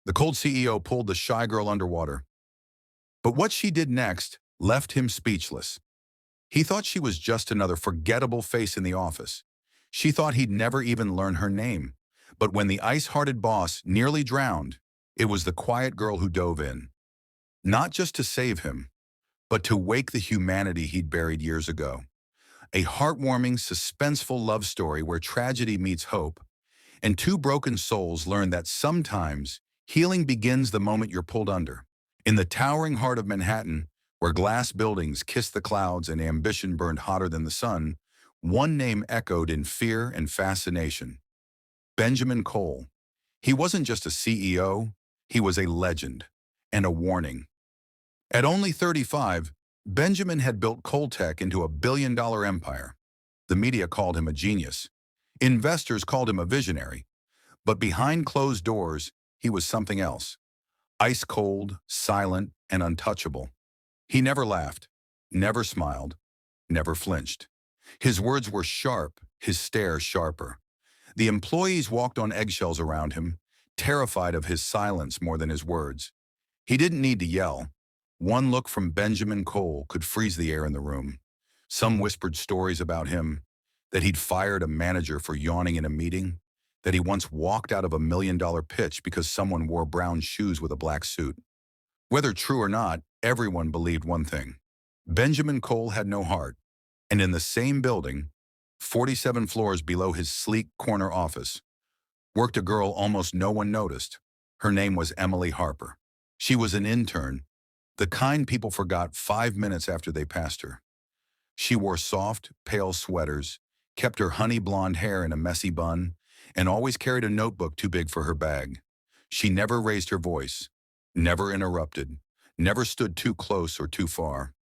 The cold CEO pulled the shy girl underwater. But what she did next left him speechless. He thought she was just another forgettable face in the office. She thought he'd never even learn her name. But when the ice-hearted boss nearly drowned, it was the quiet girl who dove in. Not just to save him, but to wake the humanity he'd buried years ago. A heartwarming, suspenseful love story where tragedy meets hope, and two broken souls learn that sometimes healing begins the moment you're pulled under. In the towering heart of Manhattan, where glass buildings kissed the clouds and ambition burned hotter than the sun, one name echoed in fear and fascination: Benjamin Cole. He wasn't just a CEO, he was a legend and a warning. At only 35, Benjamin had built Coltech into a billion-dollar empire. The media called him a genius. Investors called him a visionary. But behind closed doors, he was something else. Ice cold, silent, and untouchable. He never laughed, never smiled, never flinched. His words were sharp, his stare sharper. The employees walked on eggshells around him, terrified of his silence more than his words. He didn't need to yell. One look from Benjamin Cole could freeze the air in the room. Some whispered stories about him, that he'd fired a manager for yawning in a meeting, that he once walked out of $1 million pitch because someone wore brown shoes with a black suit. Whether true or not, everyone believed one thing: Benjamin Cole had no heart. And in the same building, 47 floors below his sleek corner office, worked a girl almost no one noticed. Her name was Emily Harper. She was an intern, the kind people forgot 5 minutes after they passed her. She wore soft, pale sweaters, kept her honey blonde hair in a messy bun, and always carried a notebook too big for her bag. She never raised her voice, never interrupted, never stood too close or too far.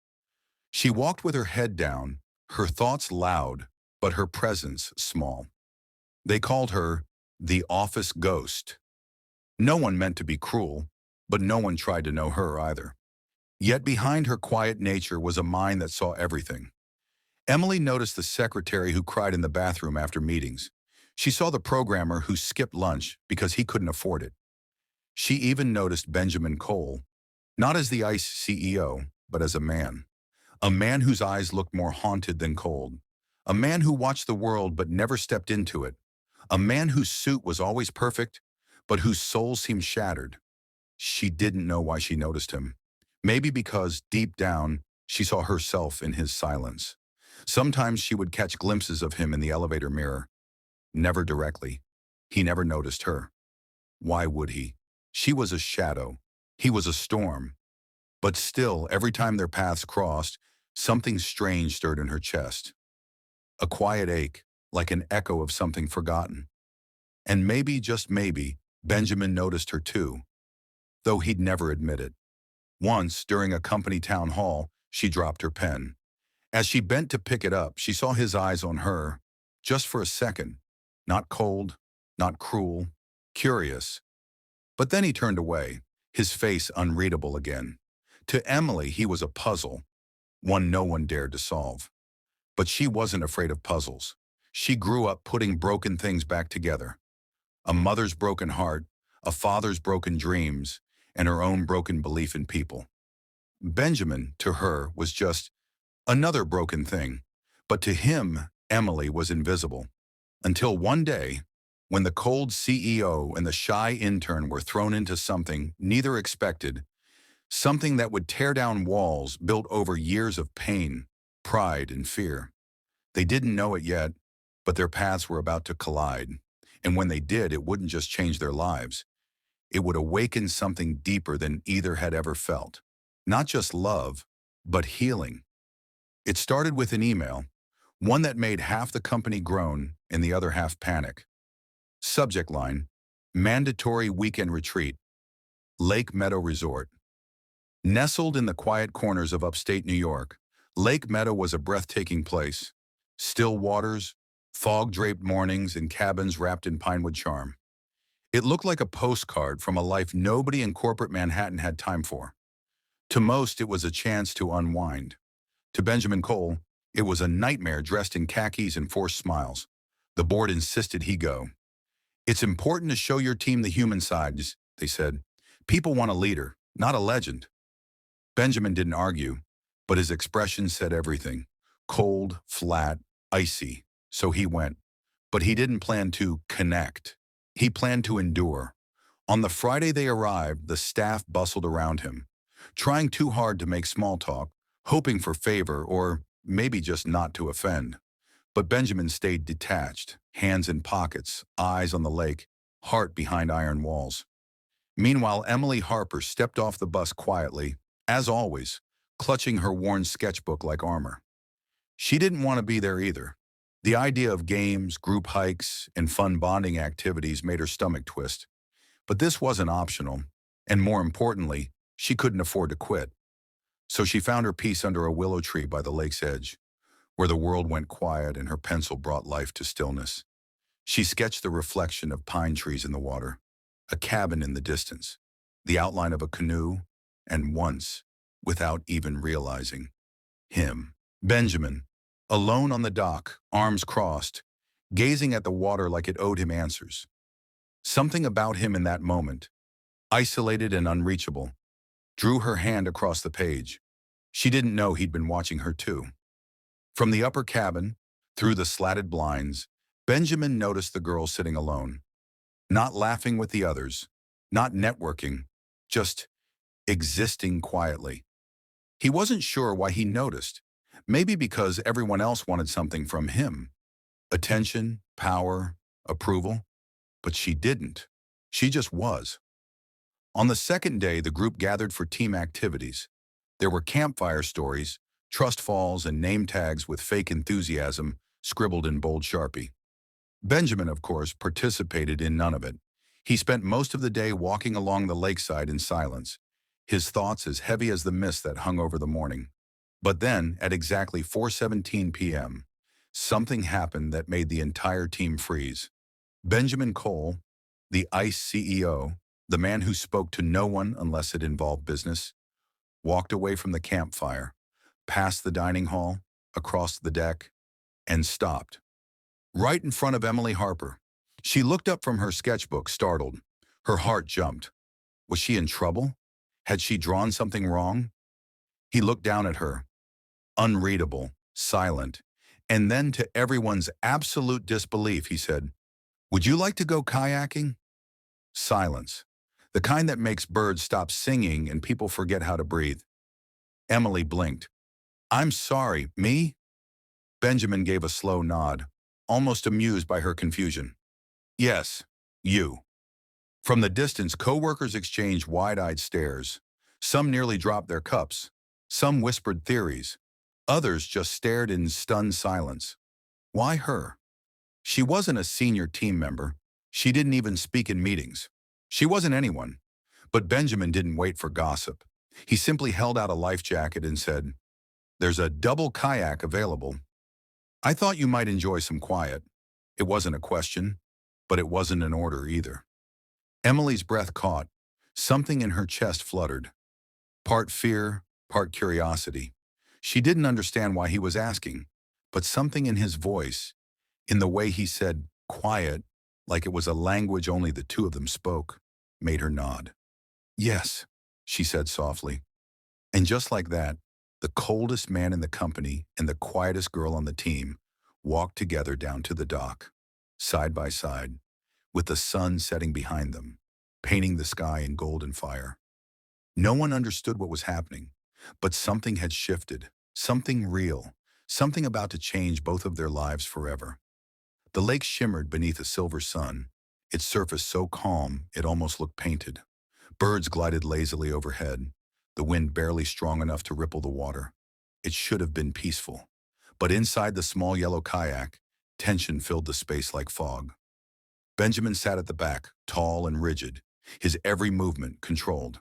She walked with her head down, her thoughts loud, but her presence small. They called her the office ghost. No one meant to be cruel, but no one tried to know her either. Yet behind her quiet nature was a mind that saw everything. Emily noticed the secretary who cried in the bathroom after meetings. She saw the programmer who skipped lunch because he couldn't afford it. She even noticed Benjamin Cole, not as the ICE CEO, but as a man whose eyes looked more haunted than cold, a man who watched the world but never stepped into it, a man whose suit was always perfect, but whose soul seemed shattered. She didn't know why she noticed him. Maybe because, deep down, she saw herself in his silence. Sometimes she would catch glimpses of him in the elevator mirror. Never directly. He never noticed her. Why would he? She was a shadow. He was a storm. But still, every time their paths crossed, something strange stirred in her chest. A quiet ache, like an echo of something forgotten. And maybe, just maybe, Benjamin noticed her too, though he'd never admit it. Once, during a company town hall, she dropped her pen. As she bent to pick it up, she saw his eyes on her, just for a second. Not cold, not cruel, curious. But then he turned away, his face unreadable again. To Emily, he was a puzzle, one no one dared to solve. But she wasn't afraid of puzzles. She grew up putting broken things back together. A mother's broken heart, a father's broken dreams, and her own broken belief in people. Benjamin, to her, was just another broken thing. But to him, Emily was invisible. Until one day, when the cold CEO and the shy intern were thrown into something neither expected, something that would tear down walls built over years of pain, pride, and fear. They didn't know it yet, but their paths were about to collide. And when they did, it wouldn't just change their lives. It would awaken something deeper than either had ever felt. Not just love, but healing. It started with an email, one that made half the company groan and the other half panic. Subject line: mandatory weekend retreat, Lake Meadow Resort. Nestled in the quiet corners of upstate New York, Lake Meadow was a breathtaking place. Still waters, fog-draped mornings, and cabins wrapped in pinewood charm. It looked like a postcard from a life nobody in corporate Manhattan had time for. To most, it was a chance to unwind. To Benjamin Cole, it was a nightmare dressed in khakis and forced smiles. The board insisted he go. "It's important to show your team the human sides," they said. People want a leader, not a legend. Benjamin didn't argue, but his expression said everything. Cold, flat, icy. So he went. But he didn't plan to connect. He planned to endure. On the Friday they arrived, the staff bustled around him, trying too hard to make small talk, hoping for favor or maybe just not to offend. But Benjamin stayed detached, hands in pockets, eyes on the lake, heart behind iron walls. Meanwhile, Emily Harper stepped off the bus quietly, as always, clutching her worn sketchbook like armor. She didn't want to be there either. The idea of games, group hikes, and fun bonding activities made her stomach twist. But this wasn't optional, and more importantly, she couldn't afford to quit. So she found her peace under a willow tree by the lake's edge, where the world went quiet and her pencil brought life to stillness. She sketched the reflection of pine trees in the water, a cabin in the distance, the outline of a canoe, and once, without even realizing, him, Benjamin, alone on the dock, arms crossed, gazing at the water like it owed him answers. Something about him in that moment, isolated and unreachable, drew her hand across the page. She didn't know he'd been watching her too. From the upper cabin, through the slatted blinds, Benjamin noticed the girl sitting alone, not laughing with the others, not networking, just existing quietly. He wasn't sure why he noticed. Maybe because everyone else wanted something from him. Attention, power, approval. But she didn't. She just was. On the second day, the group gathered for team activities. There were campfire stories, trust falls, and name tags with fake enthusiasm scribbled in bold Sharpie. Benjamin, of course, participated in none of it. He spent most of the day walking along the lakeside in silence, his thoughts as heavy as the mist that hung over the morning. But then, at exactly 4:17 p.m., something happened that made the entire team freeze. Benjamin Cole, the ICE CEO, the man who spoke to no one unless it involved business, walked away from the campfire, past the dining hall, across the deck, and stopped. Right in front of Emily Harper. She looked up from her sketchbook, startled. Her heart jumped. Was she in trouble? Had she drawn something wrong? He looked down at her, unreadable, silent, and then to everyone's absolute disbelief, he said, "Would you like to go kayaking?" Silence. The kind that makes birds stop singing and people forget how to breathe. Emily blinked. "I'm sorry, me?" Benjamin gave a slow nod, almost amused by her confusion. "Yes, you." From the distance, co-workers exchanged wide-eyed stares. Some nearly dropped their cups. Some whispered theories. Others just stared in stunned silence. Why her? She wasn't a senior team member. She didn't even speak in meetings. She wasn't anyone. But Benjamin didn't wait for gossip. He simply held out a life jacket and said, "There's a double kayak available. I thought you might enjoy some quiet." It wasn't a question, but it wasn't an order either. Emily's breath caught. Something in her chest fluttered. Part fear, part curiosity. She didn't understand why he was asking, but something in his voice, in the way he said quiet, like it was a language only the two of them spoke, made her nod. "Yes," she said softly. And just like that, the coldest man in the company and the quietest girl on the team walked together down to the dock, side by side, with the sun setting behind them, painting the sky in golden fire. No one understood what was happening, but something had shifted, something real, something about to change both of their lives forever. The lake shimmered beneath a silver sun, its surface so calm it almost looked painted. Birds glided lazily overhead, the wind barely strong enough to ripple the water. It should have been peaceful. But inside the small yellow kayak, tension filled the space like fog. Benjamin sat at the back, tall and rigid, his every movement controlled.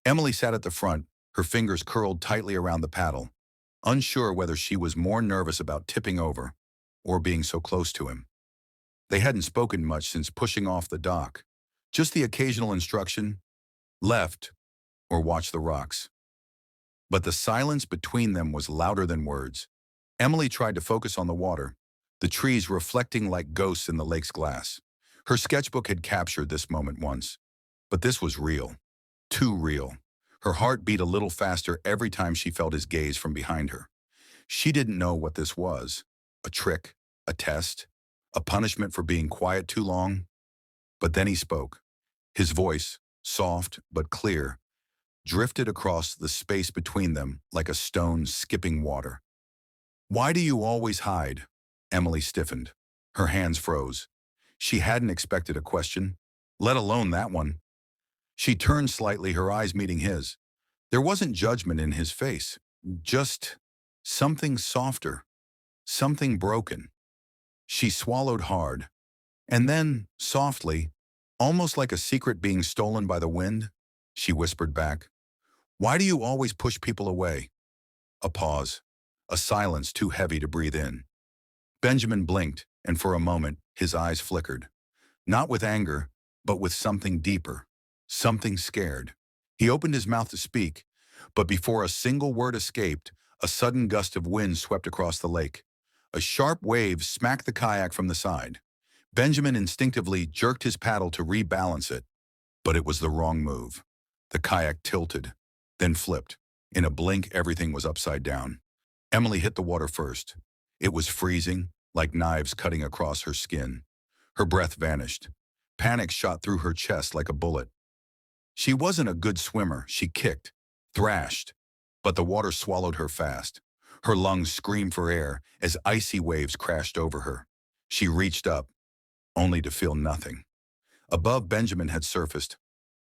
Emily sat at the front, her fingers curled tightly around the paddle, unsure whether she was more nervous about tipping over or being so close to him. They hadn't spoken much since pushing off the dock, just the occasional instruction, left or watch the rocks. But the silence between them was louder than words. Emily tried to focus on the water, the trees reflecting like ghosts in the lake's glass. Her sketchbook had captured this moment once, but this was real. Too real. Her heart beat a little faster every time she felt his gaze from behind her. She didn't know what this was. A trick? A test? A punishment for being quiet too long? But then he spoke. His voice, soft but clear, drifted across the space between them like a stone skipping water. "Why do you always hide?" Emily stiffened. Her hands froze. She hadn't expected a question, let alone that one. She turned slightly, her eyes meeting his. There wasn't judgment in his face, just something softer, something broken. She swallowed hard, and then, softly, almost like a secret being stolen by the wind, she whispered back, "Why do you always push people away?" A pause, a silence too heavy to breathe in. Benjamin blinked, and for a moment, his eyes flickered. Not with anger, but with something deeper, something scared. He opened his mouth to speak, but before a single word escaped, a sudden gust of wind swept across the lake. A sharp wave smacked the kayak from the side. Benjamin instinctively jerked his paddle to rebalance it, but it was the wrong move. The kayak tilted, then flipped. In a blink, everything was upside down. Emily hit the water first. It was freezing, like knives cutting across her skin. Her breath vanished. Panic shot through her chest like a bullet. She wasn't a good swimmer. She kicked, thrashed, but the water swallowed her fast. Her lungs screamed for air as icy waves crashed over her. She reached up, only to feel nothing. Above, Benjamin had surfaced,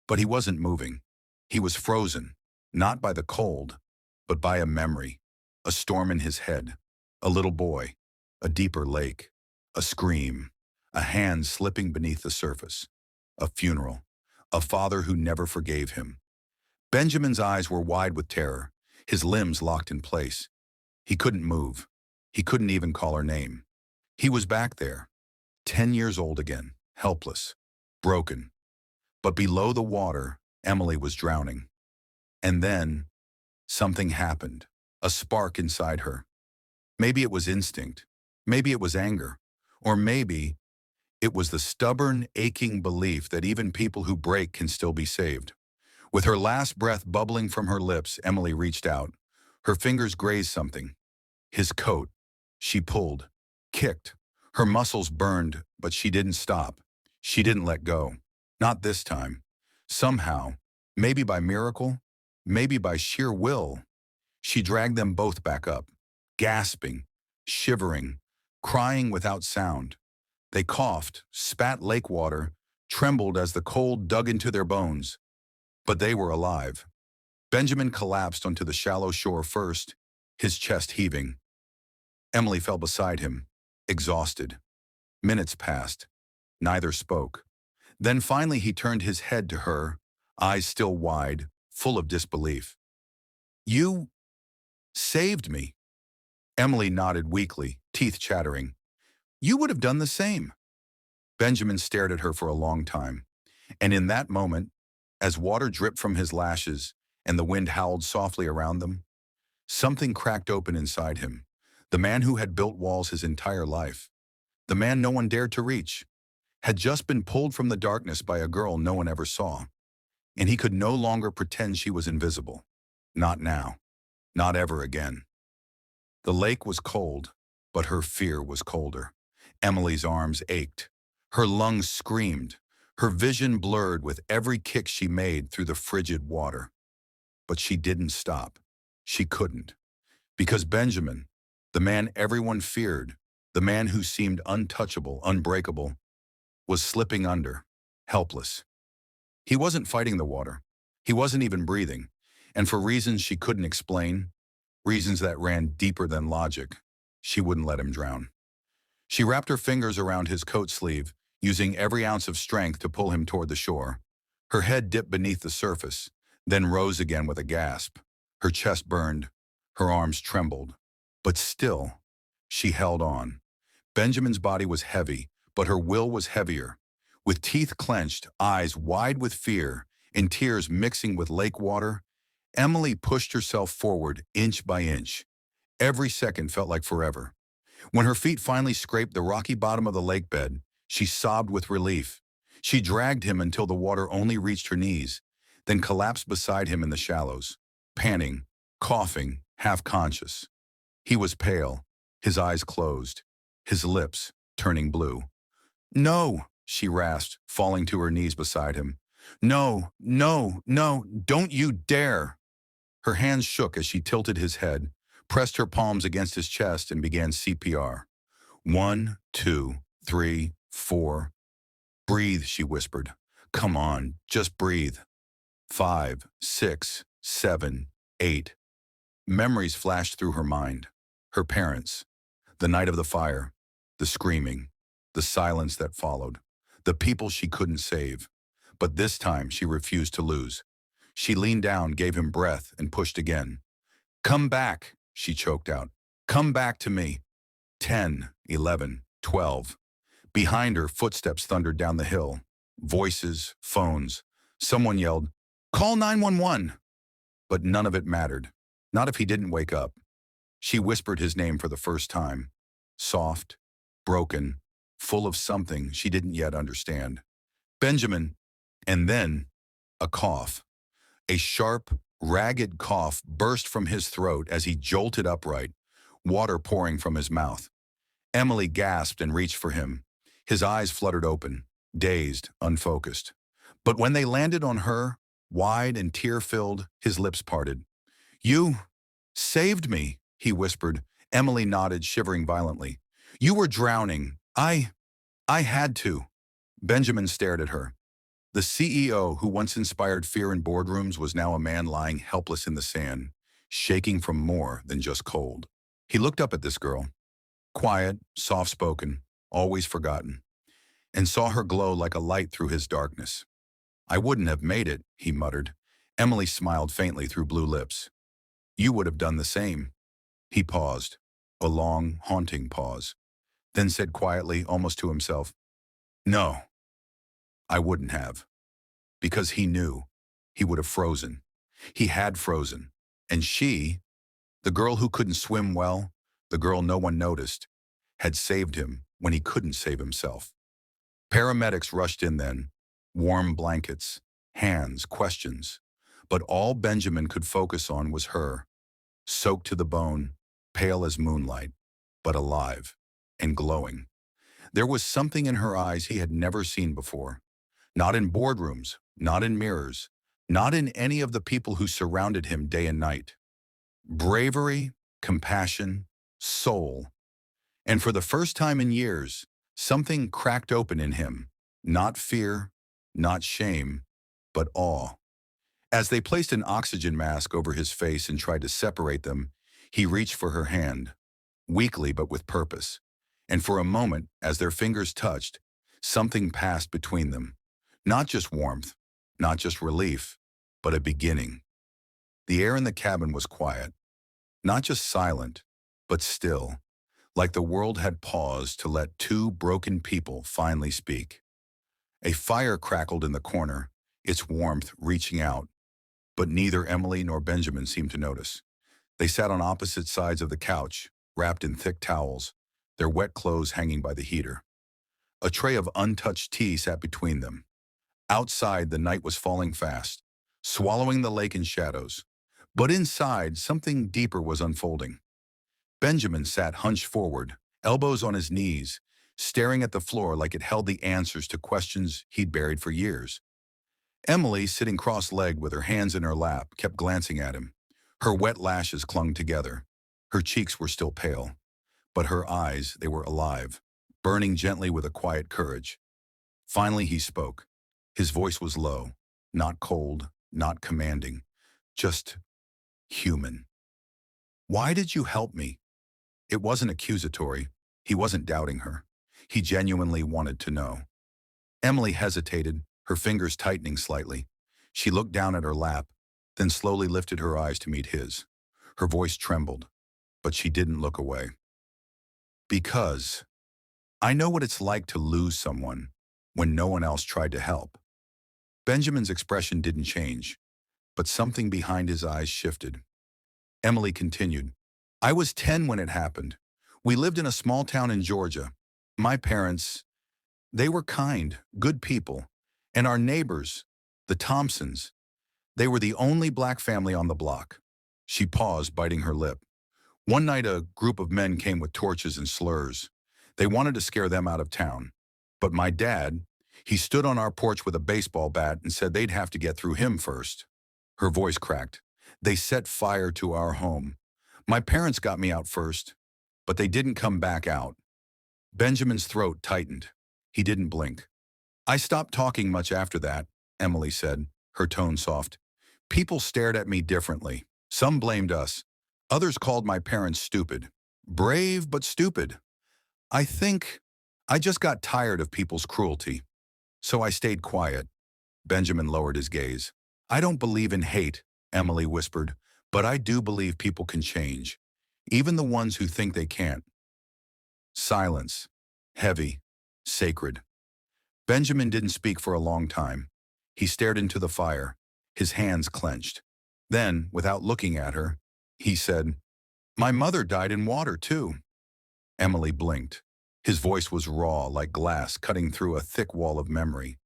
but he wasn't moving. He was frozen, not by the cold, but by a memory, a storm in his head, a little boy, a deeper lake, a scream, a hand slipping beneath the surface, a funeral, a father who never forgave him. Benjamin's eyes were wide with terror, his limbs locked in place. He couldn't move. He couldn't even call her name. He was back there, 10 years old again, helpless, broken. But below the water, Emily was drowning. And then, something happened, a spark inside her. Maybe it was instinct, maybe it was anger, or maybe it was the stubborn, aching belief that even people who break can still be saved. With her last breath bubbling from her lips, Emily reached out. Her fingers grazed something. His coat. She pulled, kicked. Her muscles burned, but she didn't stop. She didn't let go. Not this time. Somehow, maybe by miracle, maybe by sheer will, she dragged them both back up, gasping, shivering, crying without sound. They coughed, spat lake water, trembled as the cold dug into their bones. But they were alive. Benjamin collapsed onto the shallow shore first, his chest heaving. Emily fell beside him, exhausted. Minutes passed. Neither spoke. Then finally he turned his head to her, eyes still wide, full of disbelief. "You saved me." Emily nodded weakly, teeth chattering. "You would have done the same." Benjamin stared at her for a long time, and in that moment, as water dripped from his lashes and the wind howled softly around them, something cracked open inside him. The man who had built walls his entire life, the man no one dared to reach, had just been pulled from the darkness by a girl no one ever saw, and he could no longer pretend she was invisible. Not now. Not ever again. The lake was cold, but her fear was colder. Emily's arms ached. Her lungs screamed. Her vision blurred with every kick she made through the frigid water. But she didn't stop. She couldn't. Because Benjamin, the man everyone feared, the man who seemed untouchable, unbreakable, was slipping under, helpless. He wasn't fighting the water. He wasn't even breathing. And for reasons she couldn't explain, reasons that ran deeper than logic, she wouldn't let him drown. She wrapped her fingers around his coat sleeve, using every ounce of strength to pull him toward the shore. Her head dipped beneath the surface, then rose again with a gasp. Her chest burned, her arms trembled. But still, she held on. Benjamin's body was heavy, but her will was heavier. With teeth clenched, eyes wide with fear, and tears mixing with lake water, Emily pushed herself forward inch by inch. Every second felt like forever. When her feet finally scraped the rocky bottom of the lake bed, she sobbed with relief. She dragged him until the water only reached her knees. then collapsed beside him in the shallows, panting, coughing, half-conscious. He was pale, his eyes closed, his lips turning blue. "No," she rasped, falling to her knees beside him. "No, no, no, don't you dare!" Her hands shook as she tilted his head, pressed her palms against his chest, and began CPR. 1, 2, 3, 4. "Breathe," she whispered. "Come on, just breathe." 5, 6, 7, 8. Memories flashed through her mind. Her parents, the night of the fire, the screaming, the silence that followed, the people she couldn't save. But this time she refused to lose. She leaned down, gave him breath, and pushed again. "Come back," she choked out. "Come back to me." 10, 11, 12. Behind her, footsteps thundered down the hill. Voices, phones. Someone yelled, "Call 911!" But none of it mattered. Not if he didn't wake up. She whispered his name for the first time. Soft, broken, full of something she didn't yet understand. "Benjamin." And then, a cough. A sharp, ragged cough burst from his throat as he jolted upright, water pouring from his mouth. Emily gasped and reached for him. His eyes fluttered open, dazed, unfocused. But when they landed on her, wide and tear-filled, his lips parted. "You saved me," he whispered. Emily nodded, shivering violently. "You were drowning. I had to." Benjamin stared at her. The CEO who once inspired fear in boardrooms was now a man lying helpless in the sand, shaking from more than just cold. He looked up at this girl, quiet, soft-spoken, always forgotten, and saw her glow like a light through his darkness. "I wouldn't have made it," he muttered. Emily smiled faintly through blue lips. "You would have done the same." He paused, a long, haunting pause, then said quietly, almost to himself, "No, I wouldn't have." Because he knew he would have frozen. He had frozen. And she, the girl who couldn't swim well, the girl no one noticed, had saved him when he couldn't save himself. Paramedics rushed in then, warm blankets, hands, questions. But all Benjamin could focus on was her, soaked to the bone, pale as moonlight, but alive and glowing. There was something in her eyes he had never seen before. Not in boardrooms, not in mirrors, not in any of the people who surrounded him day and night. Bravery, compassion, soul. And for the first time in years, something cracked open in him. Not fear, not shame, but awe. As they placed an oxygen mask over his face and tried to separate them, he reached for her hand, weakly but with purpose. And for a moment, as their fingers touched, something passed between them. Not just warmth, not just relief, but a beginning. The air in the cabin was quiet, not just silent, but still, like the world had paused to let two broken people finally speak. A fire crackled in the corner, its warmth reaching out, but neither Emily nor Benjamin seemed to notice. They sat on opposite sides of the couch, wrapped in thick towels, their wet clothes hanging by the heater. A tray of untouched tea sat between them. Outside, the night was falling fast, swallowing the lake in shadows. But inside, something deeper was unfolding. Benjamin sat hunched forward, elbows on his knees, staring at the floor like it held the answers to questions he'd buried for years. Emily, sitting cross-legged with her hands in her lap, kept glancing at him. Her wet lashes clung together. Her cheeks were still pale, but her eyes, they were alive, burning gently with a quiet courage. Finally, he spoke. His voice was low, not cold, not commanding, just human. "Why did you help me?" It wasn't accusatory. He wasn't doubting her. He genuinely wanted to know. Emily hesitated, her fingers tightening slightly. She looked down at her lap, then slowly lifted her eyes to meet his. Her voice trembled, but she didn't look away. "Because I know what it's like to lose someone when no one else tried to help." Benjamin's expression didn't change, but something behind his eyes shifted. Emily continued, "I was 10 when it happened. We lived in a small town in Georgia. My parents, they were kind, good people. And our neighbors, the Thompsons, They were the only black family on the block. She paused, biting her lip. One night, a group of men came with torches and slurs. They wanted to scare them out of town. But my dad, he stood on our porch with a baseball bat and said they'd have to get through him first. Her voice cracked. They set fire to our home. My parents got me out first, but they didn't come back out. Benjamin's throat tightened. He didn't blink. I stopped talking much after that, Emily said, her tone soft. People stared at me differently. Some blamed us. Others called my parents stupid. Brave, but stupid. I think I just got tired of people's cruelty. So I stayed quiet. Benjamin lowered his gaze. I don't believe in hate, Emily whispered, but I do believe people can change. Even the ones who think they can't. Silence. Heavy. Sacred. Benjamin didn't speak for a long time. He stared into the fire, his hands clenched. Then, without looking at her, he said, My mother died in water, too. Emily blinked. His voice was raw, like glass cutting through a thick wall of memory.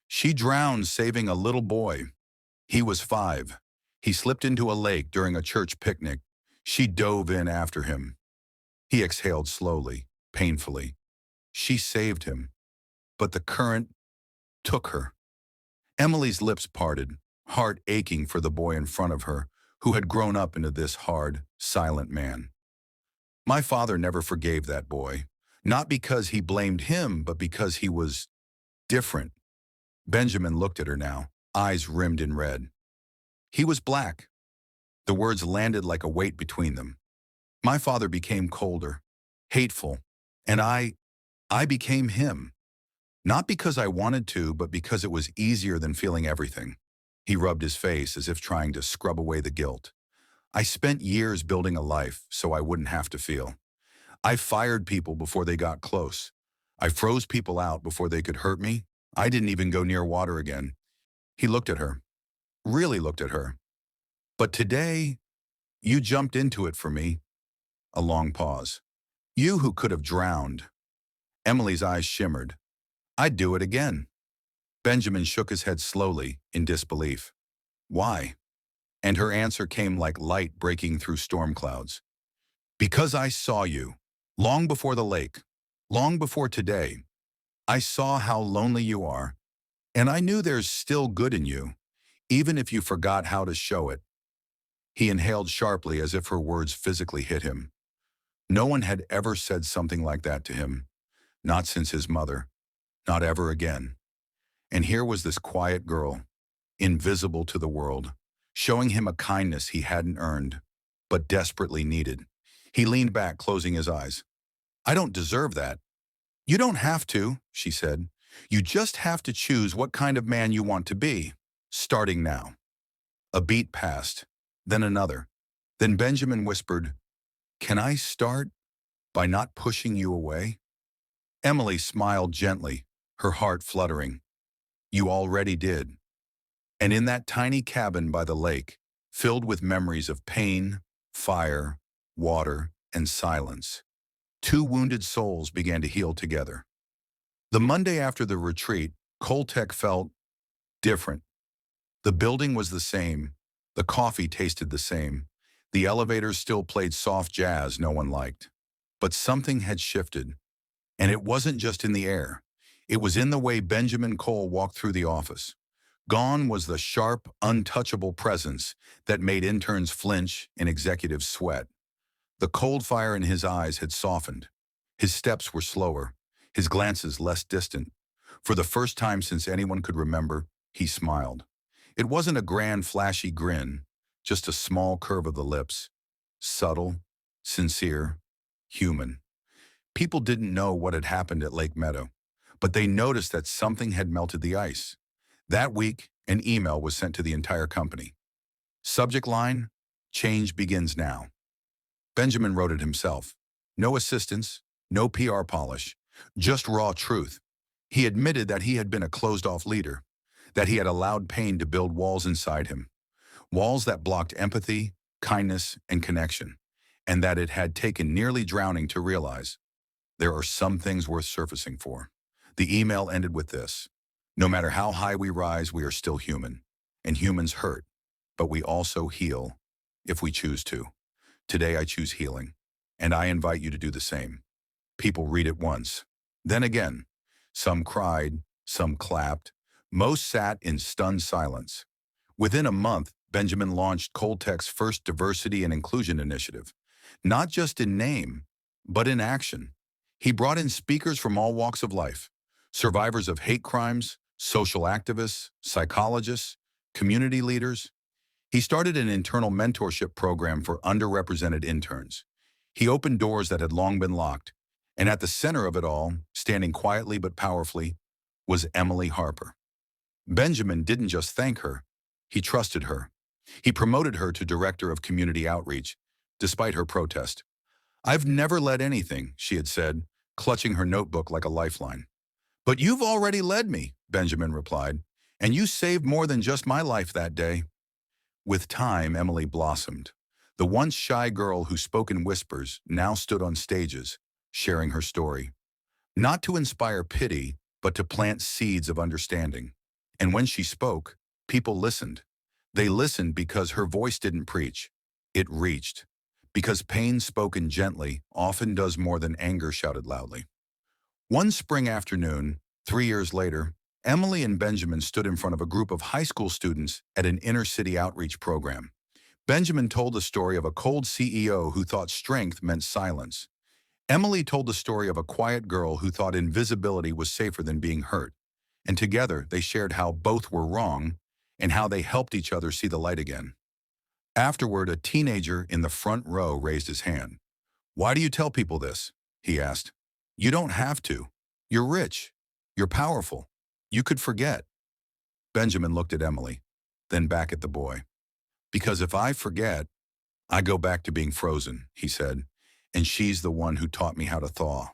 She drowned saving a little boy. He was 5. He slipped into a lake during a church picnic. She dove in after him. He exhaled slowly, painfully. She saved him, but the current took her. Emily's lips parted, heart aching for the boy in front of her, who had grown up into this hard, silent man. My father never forgave that boy, not because he blamed him, but because he was different. Benjamin looked at her now, eyes rimmed in red. He was black. The words landed like a weight between them. My father became colder, hateful, and I became him. Not because I wanted to, but because it was easier than feeling everything. He rubbed his face as if trying to scrub away the guilt. I spent years building a life so I wouldn't have to feel. I fired people before they got close. I froze people out before they could hurt me. I didn't even go near water again. He looked at her, really looked at her. But today, you jumped into it for me. A long pause. You who could have drowned. Emily's eyes shimmered. I'd do it again. Benjamin shook his head slowly, in disbelief. Why? And her answer came like light breaking through storm clouds. Because I saw you, long before the lake, long before today. I saw how lonely you are, and I knew there's still good in you, even if you forgot how to show it. He inhaled sharply as if her words physically hit him. No one had ever said something like that to him, not since his mother, not ever again. And here was this quiet girl, invisible to the world, showing him a kindness he hadn't earned, but desperately needed. He leaned back, closing his eyes. I don't deserve that. You don't have to, she said. You just have to choose what kind of man you want to be, starting now. A beat passed, then another. Then Benjamin whispered, Can I start by not pushing you away? Emily smiled gently, her heart fluttering. You already did. And in that tiny cabin by the lake, filled with memories of pain, fire, water, and silence, 2 wounded souls began to heal together. The Monday after the retreat, Coltec felt different. The building was the same. The coffee tasted the same. The elevators still played soft jazz no one liked. But something had shifted. And it wasn't just in the air. It was in the way Benjamin Cole walked through the office. Gone was the sharp, untouchable presence that made interns flinch and executives sweat. The cold fire in his eyes had softened. His steps were slower, his glances less distant. For the first time since anyone could remember, he smiled. It wasn't a grand, flashy grin, just a small curve of the lips. Subtle, sincere, human. People didn't know what had happened at Lake Meadow, but they noticed that something had melted the ice. That week, an email was sent to the entire company. Subject line, change begins now. Benjamin wrote it himself. No assistance, no PR polish, just raw truth. He admitted that he had been a closed-off leader, that he had allowed pain to build walls inside him, walls that blocked empathy, kindness, and connection, and that it had taken nearly drowning to realize there are some things worth surfacing for. The email ended with this: No matter how high we rise, we are still human. and humans hurt, but we also heal if we choose to. Today I choose healing, and I invite you to do the same. People read it once, then again. Some cried, some clapped, most sat in stunned silence. Within a month, Benjamin launched Coltech's first diversity and inclusion initiative, not just in name, but in action. He brought in speakers from all walks of life, survivors of hate crimes, social activists, psychologists, community leaders. He started an internal mentorship program for underrepresented interns. He opened doors that had long been locked, and at the center of it all, standing quietly but powerfully, was Emily Harper. Benjamin didn't just thank her, he trusted her. He promoted her to Director of Community Outreach, despite her protest. "I've never led anything," she had said, clutching her notebook like a lifeline. "But you've already led me," Benjamin replied, "and you saved more than just my life that day." With time, Emily blossomed. The once shy girl who spoke in whispers now stood on stages, sharing her story. Not to inspire pity, but to plant seeds of understanding. And when she spoke, people listened. They listened because her voice didn't preach. It reached. Because pain spoken gently often does more than anger shouted loudly. One spring afternoon, 3 years later, Emily and Benjamin stood in front of a group of high school students at an inner-city outreach program. Benjamin told the story of a cold CEO who thought strength meant silence. Emily told the story of a quiet girl who thought invisibility was safer than being hurt. And together, they shared how both were wrong and how they helped each other see the light again. Afterward, a teenager in the front row raised his hand. "Why do you tell people this?" he asked. "You don't have to. You're rich. You're powerful. You could forget." Benjamin looked at Emily, then back at the boy. "Because if I forget, I go back to being frozen," he said, "and she's the one who taught me how to thaw."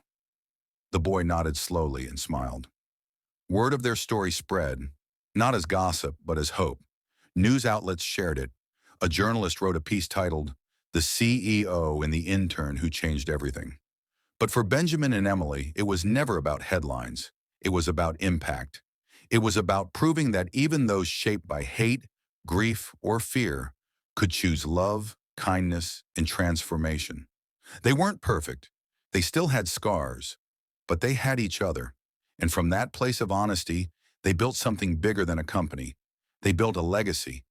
The boy nodded slowly and smiled. Word of their story spread, not as gossip, but as hope. News outlets shared it. A journalist wrote a piece titled, "The CEO and the Intern Who Changed Everything." But for Benjamin and Emily, it was never about headlines. It was about impact. It was about proving that even those shaped by hate, grief, or fear could choose love, kindness, and transformation. They weren't perfect. They still had scars, but they had each other. And from that place of honesty, they built something bigger than a company. They built a legacy,